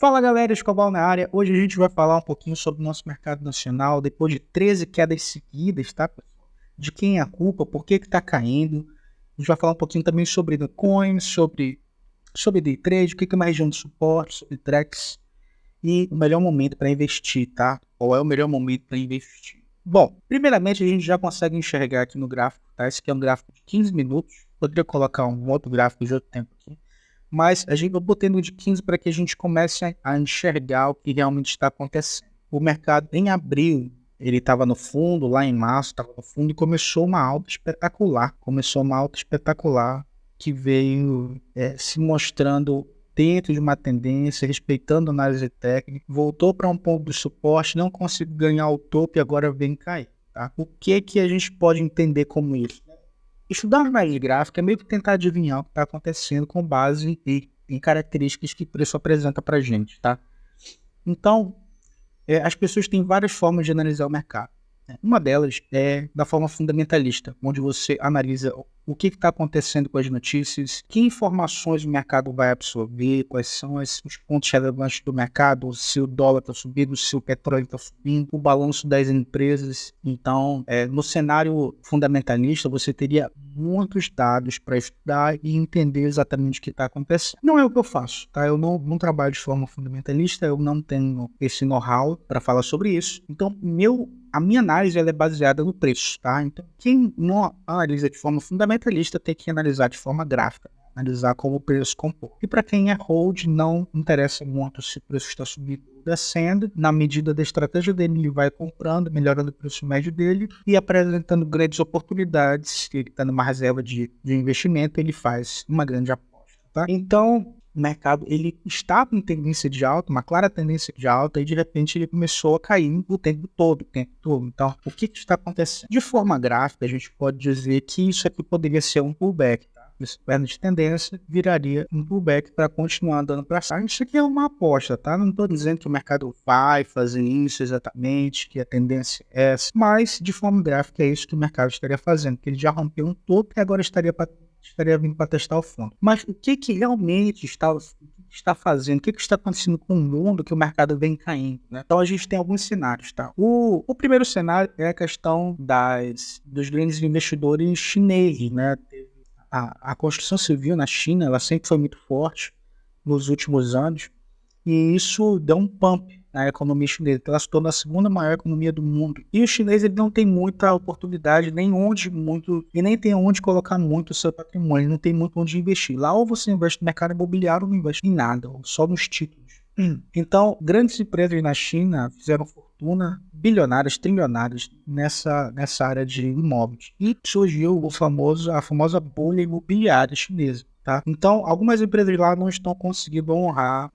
Fala galera, Escobar na área. Hoje a gente vai falar um pouquinho sobre o nosso mercado nacional, depois de 13 quedas seguidas, tá? De quem é a culpa, por que está caindo. A gente vai falar um pouquinho também sobre coins, sobre day trade, o que é uma região de suporte, sobre tracks e o melhor momento para investir, tá? Qual é o melhor momento para investir? Bom, primeiramente a gente já consegue enxergar aqui no gráfico, tá? Esse aqui é um gráfico de 15 minutos. Poderia colocar um outro gráfico de outro tempo aqui. Mas eu botei no de 15 para que a gente comece a enxergar o que realmente está acontecendo. O mercado em abril, ele estava no fundo, lá em março estava no fundo e começou uma alta espetacular. Que veio se mostrando dentro de uma tendência, respeitando a análise técnica, voltou para um ponto de suporte, não conseguiu ganhar o topo e agora vem cair. Tá? O que a gente pode entender como isso? Estudar análise gráfica é meio que tentar adivinhar o que está acontecendo com base em características que o preço apresenta para a gente, tá? Então, as pessoas têm várias formas de analisar o mercado. Uma delas é da forma fundamentalista, onde você analisa o que está acontecendo com as notícias, que informações o mercado vai absorver, quais são os pontos relevantes do mercado, se o dólar está subindo, se o petróleo está subindo, o balanço das empresas. Então, no cenário fundamentalista, você teria muitos dados para estudar e entender exatamente o que está acontecendo. Não é o que eu faço, tá? Eu não trabalho de forma fundamentalista, eu não tenho esse know-how para falar sobre isso. Então, a minha análise ela é baseada no preço, tá? Então, quem não analisa de forma fundamentalista tem que analisar de forma gráfica, analisar como o preço compor. E para quem é hold, não interessa muito se o preço está subindo ou descendo. Na medida da estratégia dele, ele vai comprando, melhorando o preço médio dele e apresentando grandes oportunidades. Ele está numa reserva de investimento, ele faz uma grande aposta, tá? Então, o mercado ele está em tendência de alta, uma clara tendência de alta, e de repente ele começou a cair o tempo todo. Então, o que está acontecendo? De forma gráfica, a gente pode dizer que isso aqui poderia ser um pullback. Tá? Esse perna de tendência viraria um pullback para continuar andando para cima. Isso aqui é uma aposta, tá? Não estou dizendo que o mercado vai fazer isso exatamente, que a tendência é essa, mas de forma gráfica é isso que o mercado estaria fazendo, que ele já rompeu um topo e agora estaria vindo para testar o fundo. Mas o que realmente está fazendo? O que está acontecendo com o mundo que o mercado vem caindo? Né? Então a gente tem alguns cenários. Tá? O primeiro cenário é a questão dos grandes investidores chineses. Né? A construção civil na China ela sempre foi muito forte nos últimos anos e isso deu um pump na economia chinesa, ela se tornou a segunda maior economia do mundo. E o chinês ele não tem muita oportunidade, nem tem onde colocar muito o seu patrimônio, não tem muito onde investir. Lá ou você investe no mercado imobiliário ou não investe em nada, ou só nos títulos. Então, grandes empresas na China fizeram fortuna, bilionárias, trilionárias nessa área de imóveis. E surgiu a famosa bolha imobiliária chinesa. Tá? Então, algumas empresas lá não estão conseguindo honrar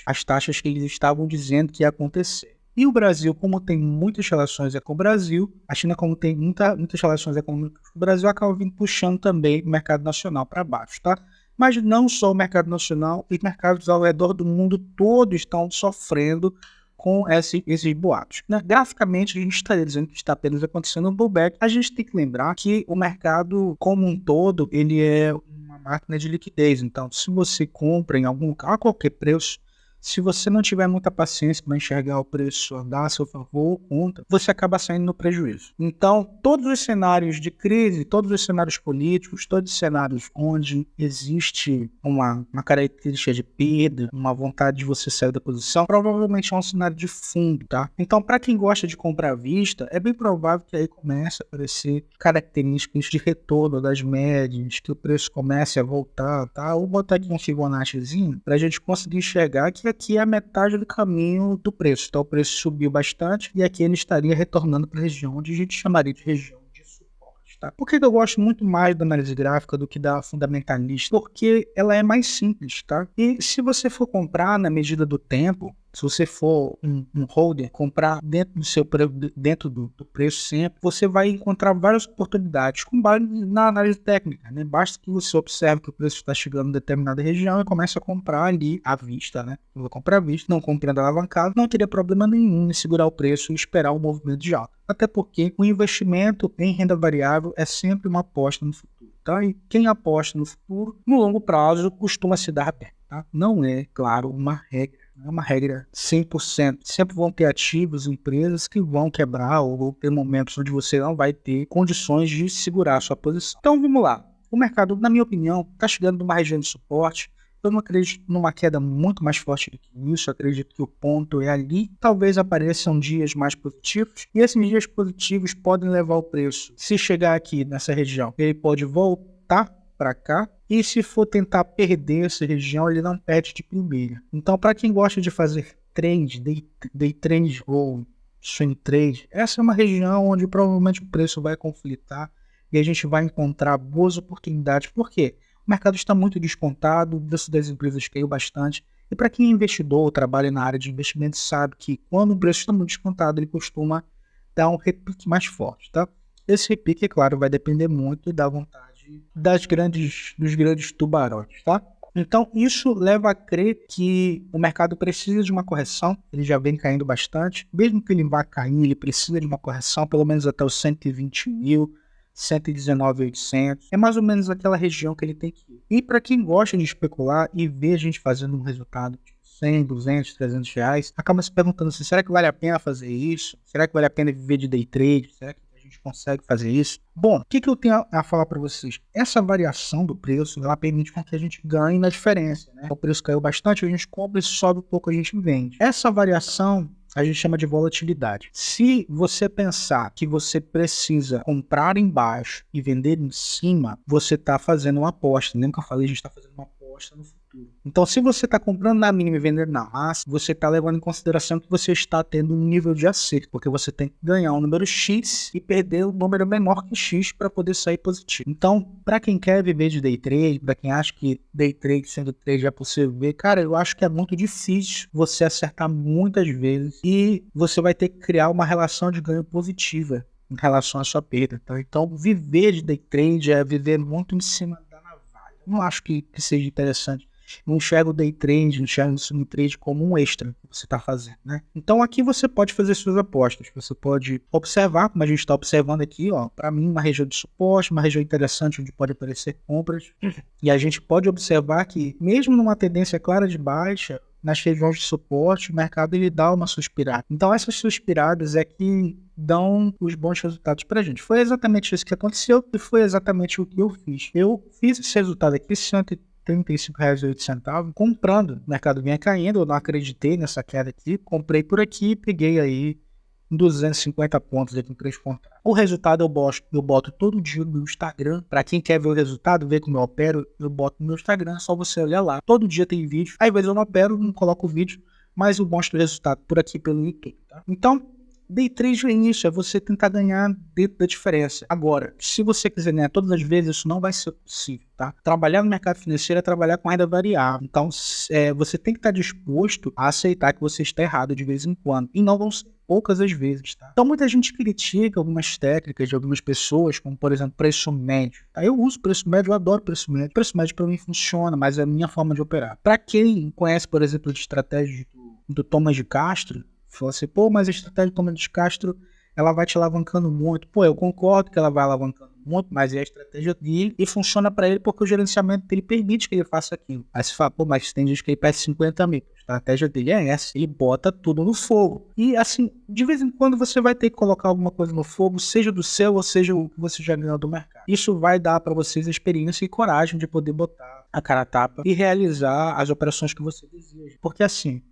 as taxas que eles estavam dizendo que ia acontecer. E o Brasil, como tem muitas relações com o Brasil, a China, como tem muitas relações econômicas com o Brasil, acaba vindo puxando também o mercado nacional para baixo. Tá? Mas não só o mercado nacional, os mercados ao redor do mundo todo estão sofrendo com esses boatos. Né? Graficamente, a gente estaria dizendo que está apenas acontecendo um pullback. A gente tem que lembrar que o mercado, como um todo, ele é uma máquina de liquidez. Então, se você compra em algum lugar, a qualquer preço, se você não tiver muita paciência para enxergar o preço andar a seu favor ou contra, você acaba saindo no prejuízo. Então, todos os cenários de crise, todos os cenários políticos, todos os cenários onde existe uma característica de perda, uma vontade de você sair da posição, provavelmente é um cenário de fundo, tá? Então, para quem gosta de comprar à vista, é bem provável que aí comece a aparecer características de retorno das médias, que o preço comece a voltar, tá? Ou botar aqui um Fibonaccizinho para a gente conseguir enxergar que aqui é a metade do caminho do preço. Então o preço subiu bastante e aqui ele estaria retornando para a região onde a gente chamaria de região de suporte. Tá? Por que eu gosto muito mais da análise gráfica do que da fundamentalista? Porque ela é mais simples. Tá? E se você for comprar na medida do tempo, se você for um holder, comprar dentro do preço sempre, você vai encontrar várias oportunidades com base na análise técnica. Né? Basta que você observe que o preço está chegando em determinada região e comece a comprar ali à vista. Né? Eu vou comprar à vista, não comprando alavancado, não teria problema nenhum em segurar o preço e esperar o movimento de alta. Até porque o investimento em renda variável é sempre uma aposta no futuro. Tá? E quem aposta no futuro, no longo prazo, costuma se dar bem. tá? Não é, claro, uma regra. Não é uma regra 100%. Sempre vão ter ativos, empresas que vão quebrar ou ter momentos onde você não vai ter condições de segurar a sua posição. Então vamos lá. O mercado, na minha opinião, está chegando numa região de suporte. Eu não acredito numa queda muito mais forte do que isso. Eu acredito que o ponto é ali. Talvez apareçam dias mais positivos. E esses dias positivos podem levar o preço. Se chegar aqui nessa região, ele pode voltar para cá. E se for tentar perder essa região, ele não perde de primeira. Então, para quem gosta de fazer trade, day trade ou swing trade, essa é uma região onde provavelmente o preço vai conflitar e a gente vai encontrar boas oportunidades. Por quê? O mercado está muito descontado, o preço das empresas caiu bastante. E para quem é investidor ou trabalha na área de investimento, sabe que quando o preço está muito descontado, ele costuma dar um repique mais forte, tá? Esse repique, é claro, vai depender muito da vontade dos grandes tubarões, tá? Então, isso leva a crer que o mercado precisa de uma correção. Ele já vem caindo bastante. Mesmo que ele vá cair, ele precisa de uma correção, pelo menos até os 120 mil, 119.800. É mais ou menos aquela região que ele tem que ir. E para quem gosta de especular e ver a gente fazendo um resultado de 100, 200, 300 reais, acaba se perguntando assim, será que vale a pena fazer isso? Será que vale a pena viver de day trade? Será que consegue fazer isso? Bom, o que eu tenho a falar para vocês? Essa variação do preço, ela permite com que a gente ganhe na diferença, né? O preço caiu bastante, a gente compra e sobe um pouco, a gente vende. Essa variação a gente chama de volatilidade. Se você pensar que você precisa comprar embaixo e vender em cima, você está fazendo uma aposta. Lembra que eu falei? A gente está fazendo uma aposta no futuro. Então, se você está comprando na mínima e vendendo na máxima, você está levando em consideração que você está tendo um nível de acerto, porque você tem que ganhar um número X e perder um número menor que X para poder sair positivo. Então, para quem quer viver de day trade, para quem acha que day trade sendo trade é possível ver, cara, eu acho que é muito difícil você acertar muitas vezes e você vai ter que criar uma relação de ganho positiva em relação à sua perda. Então, viver de day trade é viver muito em cima da navalha. Não acho que seja interessante. Não enxerga o day trade, não enxerga o swing trade como um extra que você está fazendo, né? Então aqui você pode fazer suas apostas, você pode observar, como a gente está observando aqui, ó, para mim uma região de suporte, uma região interessante onde pode aparecer compras, e a gente pode observar que mesmo numa tendência clara de baixa, nas regiões de suporte, o mercado ele dá uma suspirada. Então essas suspiradas é que dão os bons resultados para a gente. Foi exatamente isso que aconteceu e foi exatamente o que eu fiz. Eu fiz esse resultado aqui, R$135,08, comprando. O mercado vinha caindo, eu não acreditei nessa queda aqui, comprei por aqui e peguei aí 250 pontos aqui em 3 contratos. O resultado eu boto todo dia no meu Instagram. Para quem quer ver o resultado, ver como eu opero, eu boto no meu Instagram, é só você olhar lá. Todo dia tem vídeo. Às vezes eu não opero, não coloco o vídeo, mas eu mostro o resultado por aqui pelo YouTube, tá? Então, day trade é isso, é você tentar ganhar dentro da diferença. Agora, se você quiser ganhar todas as vezes, isso não vai ser possível, tá? Trabalhar no mercado financeiro é trabalhar com renda variável. Então, você tem que estar disposto a aceitar que você está errado de vez em quando. E não vão ser poucas as vezes, tá? Então, muita gente critica algumas técnicas de algumas pessoas, como, por exemplo, preço médio. Tá? Eu uso preço médio, eu adoro preço médio. Preço médio para mim funciona, mas é a minha forma de operar. Para quem conhece, por exemplo, de estratégia do Thomas de Castro, falou assim, pô, mas a estratégia do Thomas de Castro, ela vai te alavancando muito. Pô, eu concordo que ela vai alavancando muito, mas é a estratégia dele e funciona para ele porque o gerenciamento dele permite que ele faça aquilo. Aí você fala, pô, mas tem gente que ele pede 50 mil. A estratégia dele é essa, ele bota tudo no fogo. E assim, de vez em quando você vai ter que colocar alguma coisa no fogo, seja do seu ou seja o que você já ganhou do mercado. Isso vai dar para vocês experiência e coragem de poder botar a cara a tapa e realizar as operações que você deseja. Porque assim,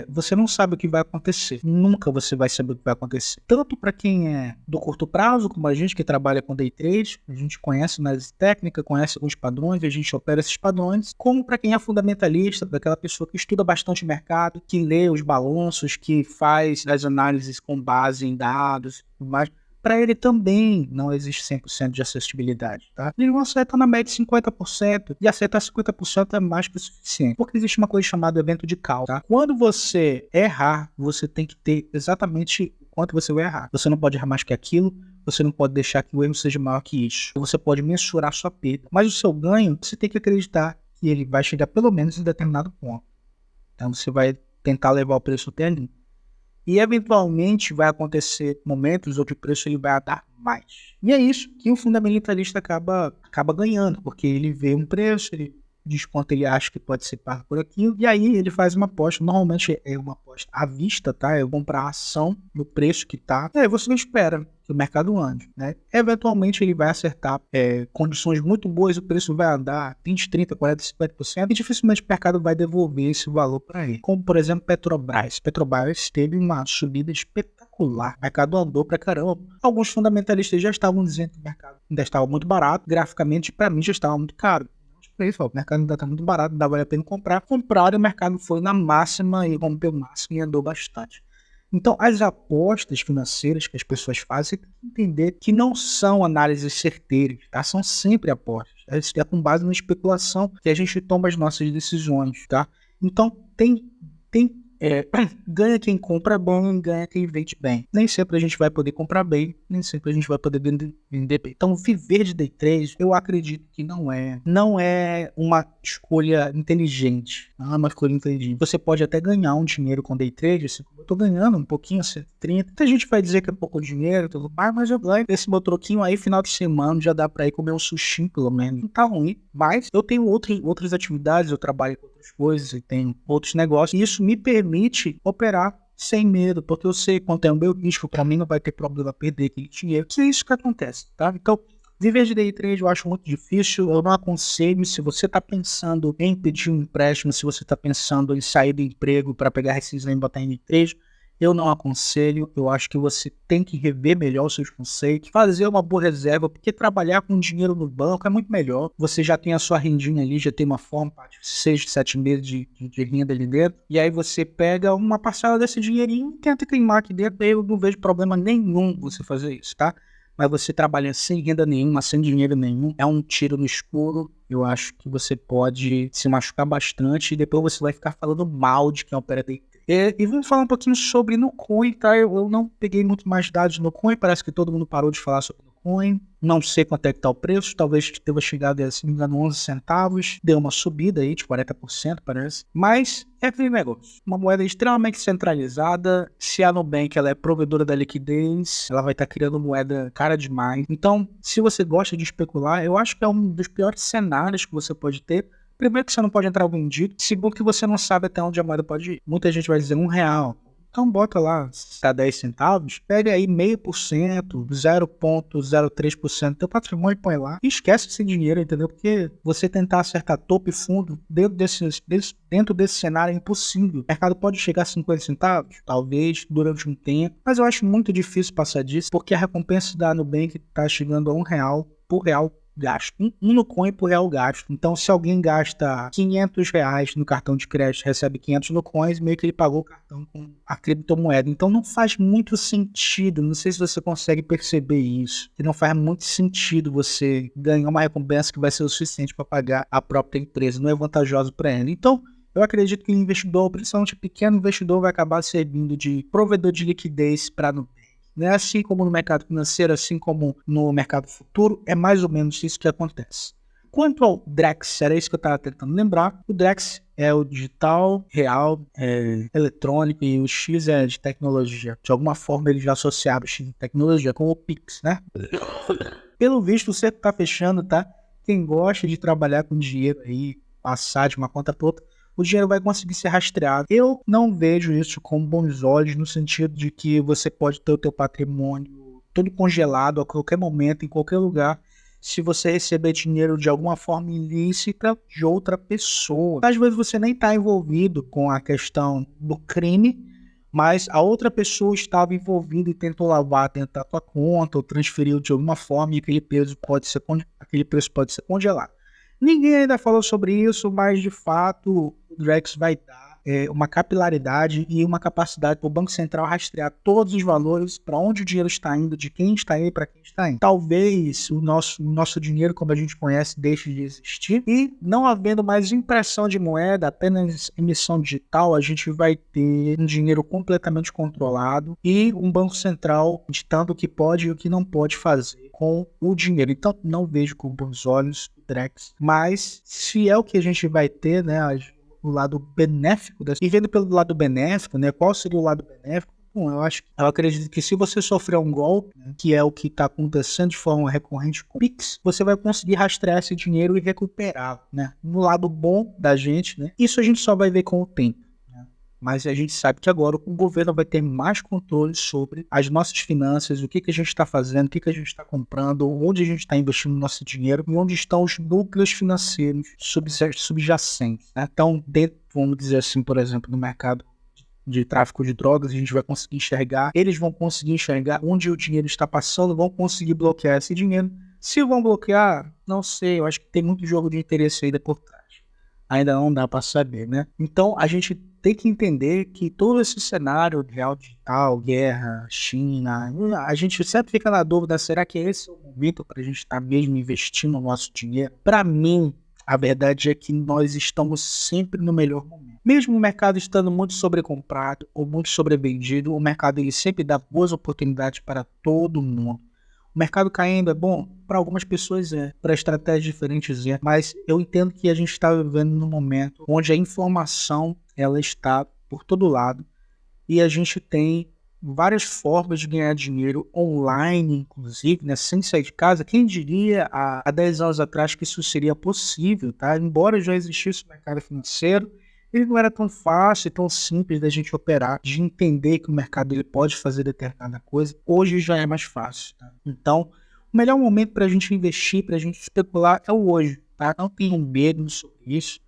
você não sabe o que vai acontecer. Nunca você vai saber o que vai acontecer. Tanto para quem é do curto prazo, como a gente que trabalha com day trade, a gente conhece análise técnica, conhece alguns padrões, a gente opera esses padrões, como para quem é fundamentalista, para aquela pessoa que estuda bastante o mercado, que lê os balanços, que faz as análises com base em dados, mas para ele também não existe 100% de acessibilidade, tá? Eles vão acertar na média de 50% e acertar 50% é mais que o suficiente, porque existe uma coisa chamada evento de causa, tá? Quando você errar, você tem que ter exatamente o quanto você vai errar. Você não pode errar mais que aquilo, você não pode deixar que o erro seja maior que isso. Você pode mensurar sua perda, mas o seu ganho, você tem que acreditar que ele vai chegar pelo menos em determinado ponto. Então você vai tentar levar o preço até ali. E eventualmente vai acontecer momentos onde o preço ele vai dar mais. E é isso que o fundamentalista acaba ganhando, porque ele vê um preço, ele desconto ele acha que pode ser pago por aquilo, e aí ele faz uma aposta, normalmente é uma aposta à vista, tá? Eu comprar a ação no preço que tá, e aí você espera que o mercado ande, né? Eventualmente ele vai acertar condições muito boas, o preço vai andar 20, 30, 40, 50%, e dificilmente o mercado vai devolver esse valor para ele. Como, por exemplo, Petrobras. Petrobras teve uma subida espetacular. O mercado andou pra caramba. Alguns fundamentalistas já estavam dizendo que o mercado ainda estava muito barato, graficamente, para mim, já estava muito caro. O mercado ainda está muito barato, ainda vale a pena comprar. Compraram e o mercado foi na máxima e rompeu o máximo e andou bastante. Então, as apostas financeiras que as pessoas fazem, tem que entender que não são análises certeiras, tá? São sempre apostas. É com base na especulação que a gente toma as nossas decisões, tá? Então, ganha quem compra bem, ganha quem vende bem. Nem sempre a gente vai poder comprar bem, nem sempre a gente vai poder vender bem. Então, viver de day trade, eu acredito que não é uma escolha inteligente. Não é uma escolha inteligente. Você pode até ganhar um dinheiro com day trade, assim como eu tô ganhando um pouquinho, 130. Muita gente vai dizer que é pouco dinheiro, tudo mais, mas eu ganho esse meu troquinho aí, final de semana, já dá pra ir comer um sushi, pelo menos. Não tá ruim, mas eu tenho outras atividades, eu trabalho com outras coisas e tenho outros negócios, e isso me permite operar sem medo, porque eu sei quanto é o meu risco, para mim não vai ter problema perder aquele dinheiro, que é isso que acontece, tá? Então, viver de day trade eu acho muito difícil, eu não aconselho. Se você está pensando em pedir um empréstimo, se você está pensando em sair do emprego para pegar rescisão e botar em day trade, eu não aconselho. Eu acho que você tem que rever melhor os seus conceitos, fazer uma boa reserva, porque trabalhar com dinheiro no banco é muito melhor. Você já tem a sua rendinha ali, já tem uma forma de 6, 7 meses de renda ali dentro, e aí você pega uma parcela desse dinheirinho e tenta queimar aqui dentro. Eu não vejo problema nenhum você fazer isso, tá? Mas você trabalha sem renda nenhuma, sem dinheiro nenhum, é um tiro no escuro. Eu acho que você pode se machucar bastante e depois você vai ficar falando mal de quem opera day trade. E vamos falar um pouquinho sobre Nucoin, tá? Eu não peguei muito mais dados de Nucoin, parece que todo mundo parou de falar sobre Nucoin. Não sei quanto é que tá o preço, talvez tenha chegado a, se não me engano, 11 centavos. Deu uma subida aí de 40%, parece. Mas é aquele negócio. Uma moeda extremamente centralizada. Se a Nubank ela é provedora da liquidez, ela vai estar criando moeda cara demais. Então, se você gosta de especular, eu acho que é um dos piores cenários que você pode ter. Primeiro que você não pode entrar vendido. Segundo que você não sabe até onde a moeda pode ir. Muita gente vai dizer R$1. Então bota lá, tá 10 centavos, pega aí 0,5%, 0,03% do teu patrimônio e põe lá. E esquece esse dinheiro, entendeu? Porque você tentar acertar topo e fundo dentro desse cenário é impossível. O mercado pode chegar a 50 centavos, talvez, durante um tempo. Mas eu acho muito difícil passar disso, porque a recompensa da Nubank tá chegando a R$1 por real gasto. Um Nucoin por real gasto. Então, se alguém gasta R$500 no cartão de crédito, recebe 500 Nucoins, meio que ele pagou o cartão com a criptomoeda. Então, não faz muito sentido. Não sei se você consegue perceber isso. Que não faz muito sentido você ganhar uma recompensa que vai ser o suficiente para pagar a própria empresa. Não é vantajoso para ela. Então, eu acredito que o investidor, principalmente o pequeno investidor, vai acabar servindo de provedor de liquidez para Nubank. Né? Assim como no mercado financeiro, assim como no mercado futuro, é mais ou menos isso que acontece. Quanto ao Drex, era isso que eu estava tentando lembrar. O Drex é o digital, real, eletrônico, e o X é de tecnologia. De alguma forma ele já associava o X de tecnologia com o Pix, né? Pelo visto, você está fechando, tá? Quem gosta de trabalhar com dinheiro aí, passar de uma conta para outra, o dinheiro vai conseguir ser rastreado. Eu não vejo isso com bons olhos, no sentido de que você pode ter o teu patrimônio todo congelado a qualquer momento, em qualquer lugar, se você receber dinheiro de alguma forma ilícita de outra pessoa. Às vezes você nem está envolvido com a questão do crime, mas a outra pessoa estava envolvida e tentou lavar dentro da tua conta ou transferiu de alguma forma, e aquele preço pode ser congelado. Ninguém ainda falou sobre isso, mas de fato o Drex vai dar uma capilaridade e uma capacidade para o Banco Central rastrear todos os valores, para onde o dinheiro está indo, de quem está indo, para quem está indo. Talvez o nosso dinheiro, como a gente conhece, deixe de existir, e não havendo mais impressão de moeda, apenas emissão digital, a gente vai ter um dinheiro completamente controlado e um Banco Central ditando o que pode e o que não pode fazer com o dinheiro. Então não vejo com bons olhos o Drex, mas se é o que a gente vai ter, né, o lado benéfico, e vendo pelo lado benéfico, né, qual seria o lado benéfico? Bom, eu acredito que se você sofrer um golpe, né, que é o que está acontecendo de forma recorrente com o Pix, você vai conseguir rastrear esse dinheiro e recuperar, né? No lado bom da gente, né? Isso a gente só vai ver com o tempo, né? Mas a gente sabe que agora o governo vai ter mais controle sobre as nossas finanças, o que a gente está fazendo, o que a gente está comprando, onde a gente está investindo nosso dinheiro e onde estão os núcleos financeiros subjacentes, né? Então, dentro, vamos dizer assim, por exemplo, no mercado de tráfico de drogas, a gente vai conseguir enxergar, eles vão conseguir enxergar onde o dinheiro está passando, vão conseguir bloquear esse dinheiro. Se vão bloquear, não sei, eu acho que tem muito jogo de interesse ainda por trás. Ainda não dá para saber, né? Então, a gente tem que entender que todo esse cenário real digital, guerra, China, a gente sempre fica na dúvida, será que esse é o momento para a gente estar mesmo investindo o nosso dinheiro? Para mim, a verdade é que nós estamos sempre no melhor momento. Mesmo o mercado estando muito sobrecomprado ou muito sobrevendido, o mercado ele sempre dá boas oportunidades para todo mundo. O mercado caindo é bom? Para algumas pessoas é, para estratégias diferentes é, mas eu entendo que a gente está vivendo num momento onde a informação ela está por todo lado e a gente tem várias formas de ganhar dinheiro online, inclusive, né, sem sair de casa. Quem diria há 10 anos atrás que isso seria possível, tá? Embora já existisse o mercado financeiro, ele não era tão fácil e tão simples da gente operar, de entender que o mercado ele pode fazer determinada coisa. Hoje já é mais fácil, tá? Então, o melhor momento para a gente investir, para a gente especular é o hoje, tá? Não tenham medo sobre isso.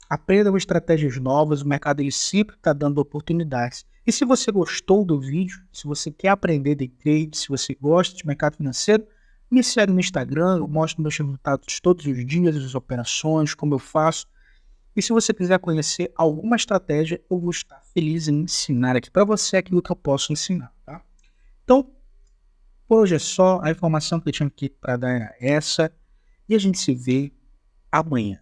Aprendam estratégias novas, o mercado ele sempre está dando oportunidades. E se você gostou do vídeo, se você quer aprender day trade, se você gosta de mercado financeiro, me segue no Instagram, eu mostro meus resultados todos os dias, as operações, como eu faço. E se você quiser conhecer alguma estratégia, eu vou estar feliz em ensinar aqui para você aquilo que eu posso ensinar, tá? Então, por hoje é só, a informação que eu tinha aqui para dar era essa, e a gente se vê amanhã.